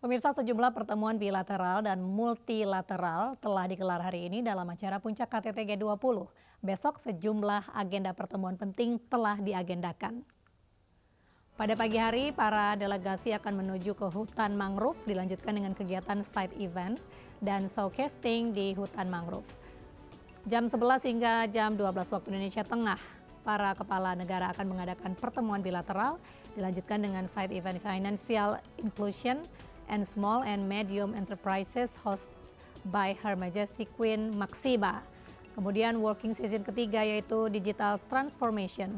Pemirsa, sejumlah pertemuan bilateral dan multilateral telah digelar hari ini dalam acara Puncak KTT G20. Besok sejumlah agenda pertemuan penting telah diagendakan. Pada pagi hari, para delegasi akan menuju ke hutan mangrove, dilanjutkan dengan kegiatan side events dan showcasing di hutan mangrove. Jam 11 hingga jam 12 waktu Indonesia Tengah, para kepala negara akan mengadakan pertemuan bilateral, dilanjutkan dengan side event financial inclusion and Small and Medium Enterprises host by Her Majesty Queen Maxima. Kemudian working session ketiga yaitu Digital Transformation.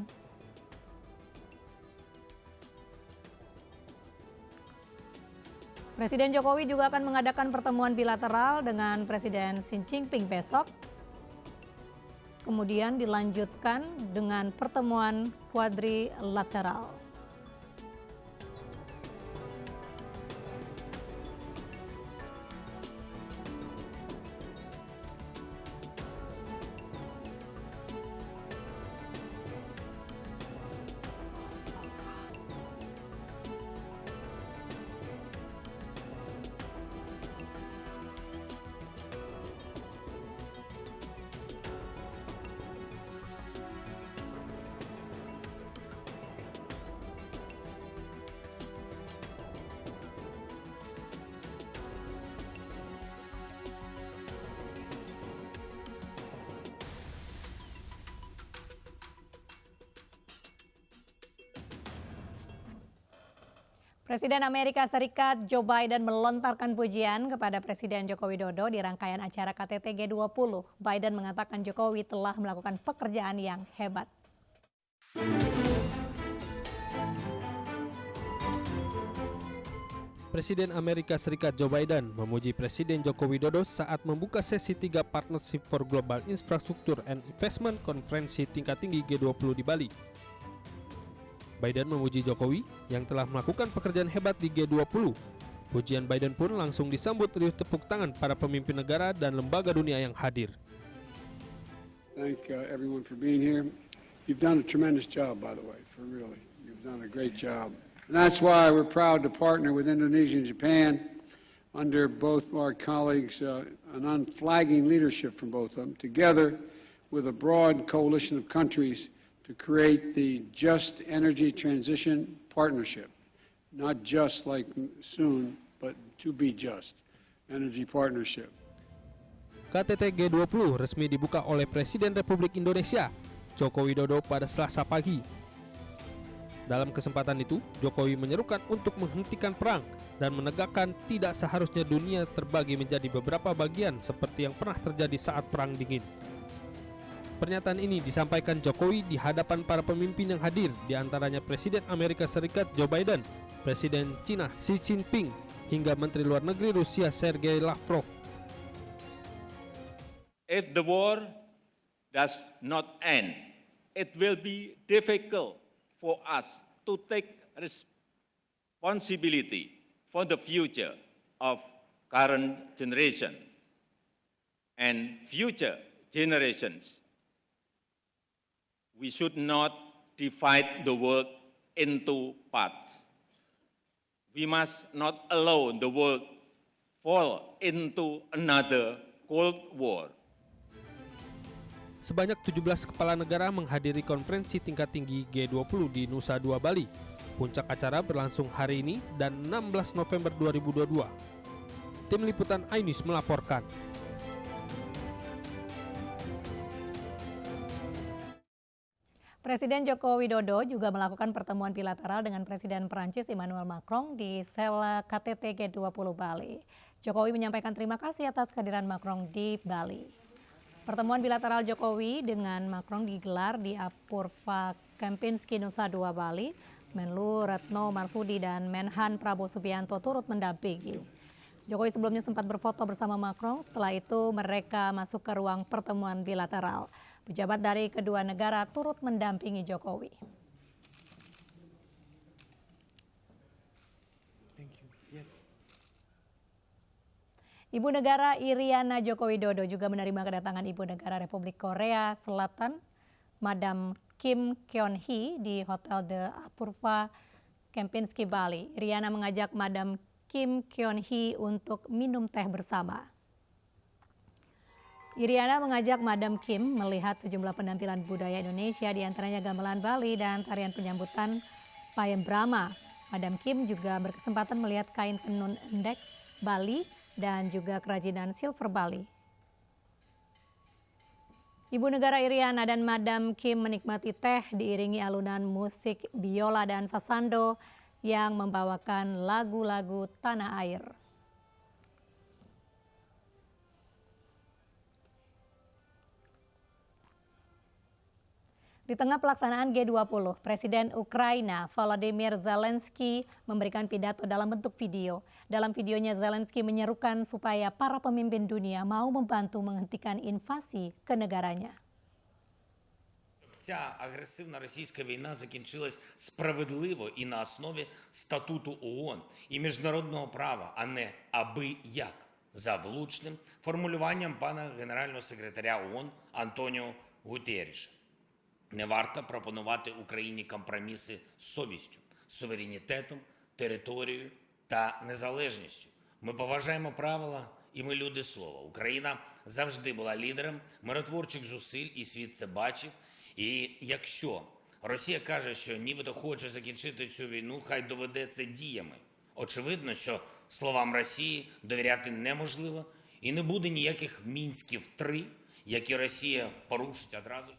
Presiden Jokowi juga akan mengadakan pertemuan bilateral dengan Presiden Xi Jinping besok. Kemudian dilanjutkan dengan pertemuan quadrilateral. Presiden Amerika Serikat Joe Biden melontarkan pujian kepada Presiden Joko Widodo di rangkaian acara KTT G20. Biden mengatakan Jokowi telah melakukan pekerjaan yang hebat. Presiden Amerika Serikat Joe Biden memuji Presiden Joko Widodo saat membuka sesi 3 Partnership for Global Infrastructure and Investment konferensi tingkat tinggi G20 di Bali. Biden memuji Jokowi yang telah melakukan pekerjaan hebat di G20. Pujian Biden pun langsung disambut riuh tepuk tangan para pemimpin negara dan lembaga dunia yang hadir. Thank everyone for being here. You've done a tremendous job, by the way, for really. You've done a great job. And that's why we're proud to partner with Indonesia and Japan under both our colleagues, an unflagging leadership from both of them, together with a broad coalition of countries to create the Just Energy Transition Partnership. Not just like soon, but to be just. Energy Partnership. KTT G20 resmi dibuka oleh Presiden Republik Indonesia, Joko Widodo pada Selasa pagi. Dalam kesempatan itu, Jokowi menyerukan untuk menghentikan perang dan menegakkan tidak seharusnya dunia terbagi menjadi beberapa bagian seperti yang pernah terjadi saat Perang Dingin. Pernyataan ini disampaikan Jokowi di hadapan para pemimpin yang hadir, diantaranya Presiden Amerika Serikat Joe Biden, Presiden Cina Xi Jinping, hingga Menteri Luar Negeri Rusia Sergei Lavrov. If the war does not end, it will be difficult for us to take responsibility for the future of current generation and future generations. We should not divide the world into parts. We must not allow the world fall into another Cold War. Sebanyak 17 kepala negara menghadiri konferensi tingkat tinggi G20 di Nusa Dua, Bali. Puncak acara berlangsung hari ini dan 16 November 2022. Tim Liputan iNews melaporkan. Presiden Joko Widodo juga melakukan pertemuan bilateral dengan Presiden Perancis Emmanuel Macron di Sela KTT G20 Bali. Jokowi menyampaikan terima kasih atas kehadiran Macron di Bali. Pertemuan bilateral Jokowi dengan Macron digelar di Apurva Kempinski Nusa Dua, Bali. Menlu Retno Marsudi dan Menhan Prabowo Subianto turut mendampingi. Jokowi sebelumnya sempat berfoto bersama Macron, setelah itu mereka masuk ke ruang pertemuan bilateral. Pejabat dari kedua negara turut mendampingi Jokowi. Ibu Negara Iriana Joko Widodo juga menerima kedatangan Ibu Negara Republik Korea Selatan, Madam Kim Keon Hee di Hotel The Apurva Kempinski, Bali. Iriana mengajak Madam Kim Kyon Hee untuk minum teh bersama. Iriana mengajak Madam Kim melihat sejumlah penampilan budaya Indonesia, diantaranya gamelan Bali dan tarian penyambutan Payem Brahma. Madam Kim juga berkesempatan melihat kain tenun endek Bali dan juga kerajinan silver Bali. Ibu negara Iriana dan Madam Kim menikmati teh diiringi alunan musik biola dan sasando yang membawakan lagu-lagu tanah air. Di tengah pelaksanaan G20, Presiden Ukraina Volodymyr Zelensky memberikan pidato dalam bentuk video. Dalam videonya, Zelensky menyerukan supaya para pemimpin dunia mau membantu menghentikan invasi ke negaranya. Ця агресивна російська війна закінчилась справедливо і на основі статуту ООН і міжнародного права, а не аби як, за влучним формулюванням пана генерального секретаря ООН Антоніо Гутерріша. Не варто пропонувати Україні компроміси з совістю, суверенітетом, територією та незалежністю. Ми поважаємо правила і ми люди слова. Україна завжди була лідером миротворчих зусиль і світ це бачив. І якщо Росія каже, що нібито хоче закінчити цю війну, хай доведе це діями. Очевидно, що словам Росії довіряти неможливо і не буде ніяких Мінськів-3, які Росія порушить одразу ж.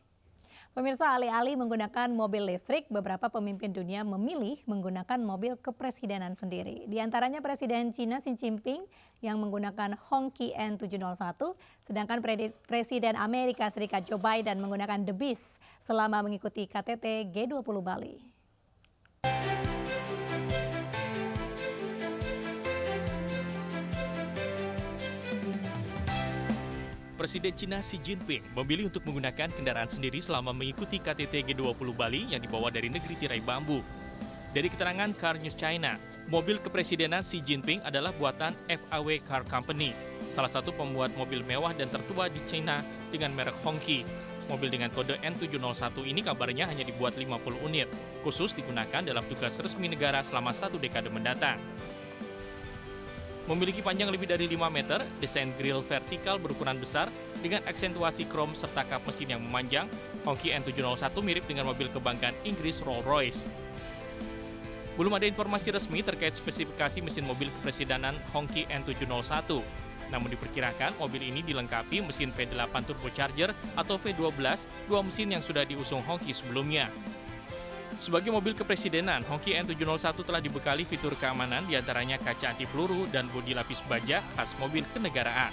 Pemirsa, alih-alih menggunakan mobil listrik, beberapa pemimpin dunia memilih menggunakan mobil kepresidenan sendiri. Di antaranya Presiden Cina Xi Jinping yang menggunakan Hongqi N701, sedangkan Presiden Amerika Serikat Joe Biden menggunakan The Beast selama mengikuti KTT G20 Bali. Presiden Cina Xi Jinping memilih untuk menggunakan kendaraan sendiri selama mengikuti KTT G20 Bali yang dibawa dari negeri tirai bambu. Dari keterangan Car News China, mobil kepresidenan Xi Jinping adalah buatan FAW Car Company, salah satu pembuat mobil mewah dan tertua di China dengan merek Hongqi. Mobil dengan kode N701 ini kabarnya hanya dibuat 50 unit, khusus digunakan dalam tugas resmi negara selama 1 dekade mendatang. Memiliki panjang lebih dari 5 meter, desain grill vertikal berukuran besar dengan aksentuasi krom serta kap mesin yang memanjang, Hongqi N701 mirip dengan mobil kebanggaan Inggris Rolls-Royce. Belum ada informasi resmi terkait spesifikasi mesin mobil kepresidenan Hongqi N701. Namun diperkirakan mobil ini dilengkapi mesin V8 turbocharger atau V12, dua mesin yang sudah diusung Hongqi sebelumnya. Sebagai mobil kepresidenan, Hongqi N701 telah dibekali fitur keamanan diantaranya kaca anti peluru dan bodi lapis baja khas mobil kenegaraan.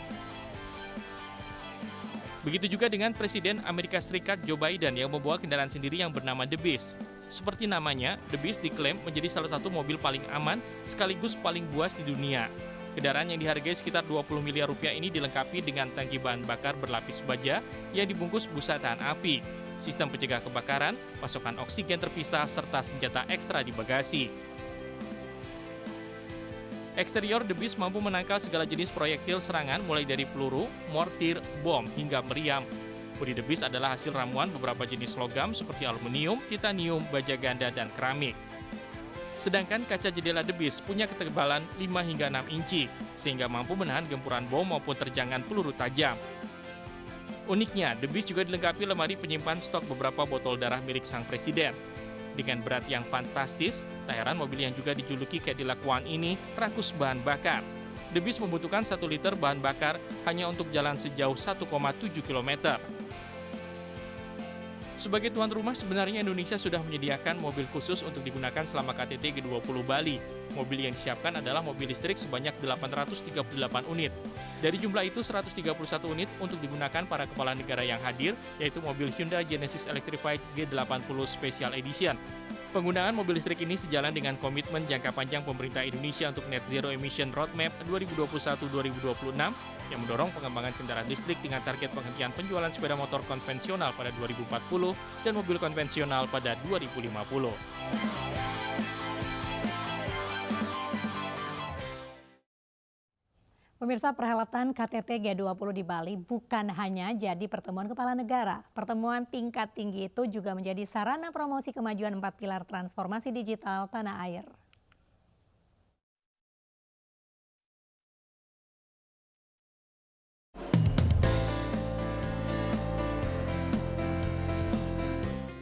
Begitu juga dengan Presiden Amerika Serikat Joe Biden yang membawa kendaraan sendiri yang bernama The Beast. Seperti namanya, The Beast diklaim menjadi salah satu mobil paling aman sekaligus paling buas di dunia. Kendaraan yang dihargai sekitar 20 miliar rupiah ini dilengkapi dengan tangki bahan bakar berlapis baja yang dibungkus busa tahan api, sistem pencegah kebakaran, pasokan oksigen terpisah, serta senjata ekstra di bagasi. Eksterior The Beast mampu menangkal segala jenis proyektil serangan mulai dari peluru, mortir, bom, hingga meriam. Bodi The Beast adalah hasil ramuan beberapa jenis logam seperti aluminium, titanium, baja ganda, dan keramik. Sedangkan kaca jendela The Beast punya ketebalan 5 hingga 6 inci, sehingga mampu menahan gempuran bom maupun terjangan peluru tajam. Uniknya, The Beast juga dilengkapi lemari penyimpan stok beberapa botol darah milik sang presiden. Dengan berat yang fantastis, tak heran mobil yang juga dijuluki Cadillac One ini rakus bahan bakar. The Beast membutuhkan 1 liter bahan bakar hanya untuk jalan sejauh 1,7 km. Sebagai tuan rumah, sebenarnya Indonesia sudah menyediakan mobil khusus untuk digunakan selama KTT G20 Bali. Mobil yang disiapkan adalah mobil listrik sebanyak 838 unit. Dari jumlah itu, 131 unit untuk digunakan para kepala negara yang hadir, yaitu mobil Hyundai Genesis Electrified G80 Special Edition. Penggunaan mobil listrik ini sejalan dengan komitmen jangka panjang pemerintah Indonesia untuk Net Zero Emission Roadmap 2021-2026 yang mendorong pengembangan kendaraan listrik dengan target penghentian penjualan sepeda motor konvensional pada 2040 dan mobil konvensional pada 2050. Pemirsa, perhelatan KTT G20 di Bali bukan hanya jadi pertemuan kepala negara. Pertemuan tingkat tinggi itu juga menjadi sarana promosi kemajuan 4 pilar transformasi digital tanah air.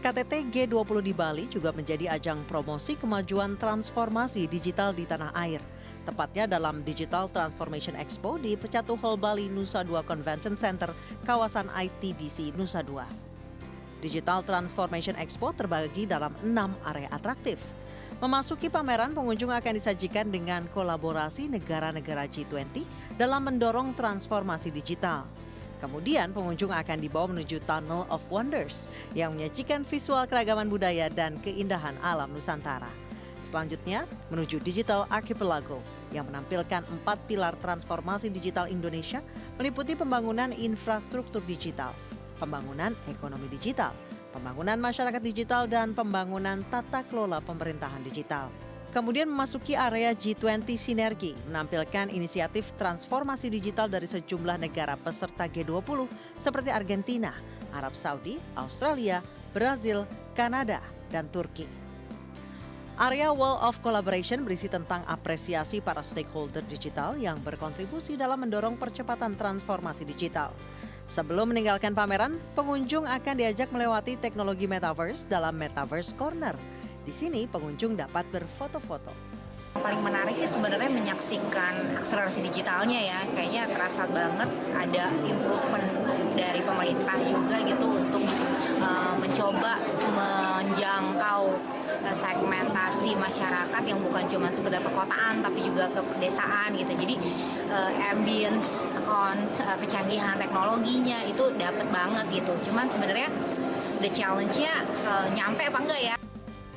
KTT G20 di Bali juga menjadi ajang promosi kemajuan transformasi digital di tanah air. Tepatnya dalam Digital Transformation Expo di Pecatu Hall Bali Nusa Dua Convention Center, kawasan ITDC Nusa Dua. Digital Transformation Expo terbagi dalam 6 area atraktif. Memasuki pameran, pengunjung akan disajikan dengan kolaborasi negara-negara G20 dalam mendorong transformasi digital. Kemudian pengunjung akan dibawa menuju Tunnel of Wonders yang menyajikan visual keragaman budaya dan keindahan alam Nusantara. Selanjutnya menuju Digital Archipelago yang menampilkan 4 pilar transformasi digital Indonesia meliputi pembangunan infrastruktur digital, pembangunan ekonomi digital, pembangunan masyarakat digital, dan pembangunan tata kelola pemerintahan digital. Kemudian memasuki area G20 Sinergi, menampilkan inisiatif transformasi digital dari sejumlah negara peserta G20 seperti Argentina, Arab Saudi, Australia, Brazil, Kanada, dan Turki. Area Wall of Collaboration berisi tentang apresiasi para stakeholder digital yang berkontribusi dalam mendorong percepatan transformasi digital. Sebelum meninggalkan pameran, pengunjung akan diajak melewati teknologi Metaverse dalam Metaverse Corner. Di sini pengunjung dapat berfoto-foto. Paling menarik sih sebenarnya menyaksikan akselerasi digitalnya ya. Kayaknya terasa banget ada improvement dari pemerintah juga gitu untuk mencoba menjangkau segmentasi masyarakat yang bukan cuma sekedar perkotaan tapi juga ke pedesaan gitu. Jadi ambience on kecanggihan teknologinya itu dapat banget gitu. Cuman sebenarnya the challenge-nya nyampe apa enggak ya?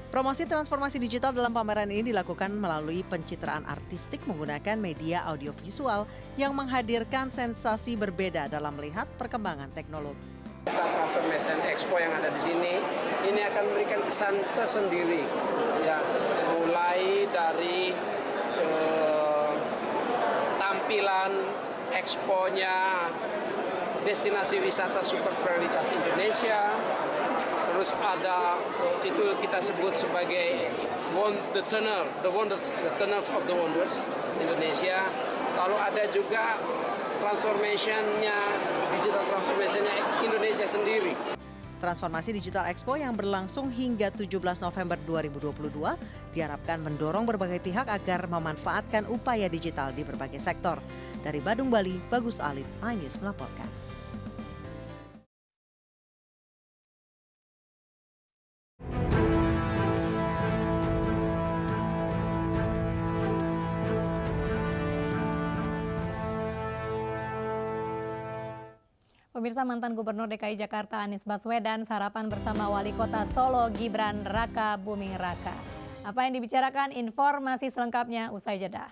Promosi transformasi digital dalam pameran ini dilakukan melalui pencitraan artistik menggunakan media audiovisual yang menghadirkan sensasi berbeda dalam melihat perkembangan teknologi. Transformation Expo yang ada di sini, ini akan memberikan kesan tersendiri, ya, mulai dari tampilan expo-nya, destinasi wisata super prioritas Indonesia. Terus ada itu kita sebut sebagai the tunnels of the wonders Indonesia. Lalu ada juga transformation-nya, digital transformation-nya Indonesia sendiri. Transformasi Digital Expo yang berlangsung hingga 17 November 2022 diharapkan mendorong berbagai pihak agar memanfaatkan upaya digital di berbagai sektor. Dari Badung, Bali, Bagus Alif, iNews melaporkan. Pemirsa, mantan Gubernur DKI Jakarta Anies Baswedan sarapan bersama Wali Kota Solo Gibran Raka Buming Raka. Apa yang dibicarakan, informasi selengkapnya usai jeda.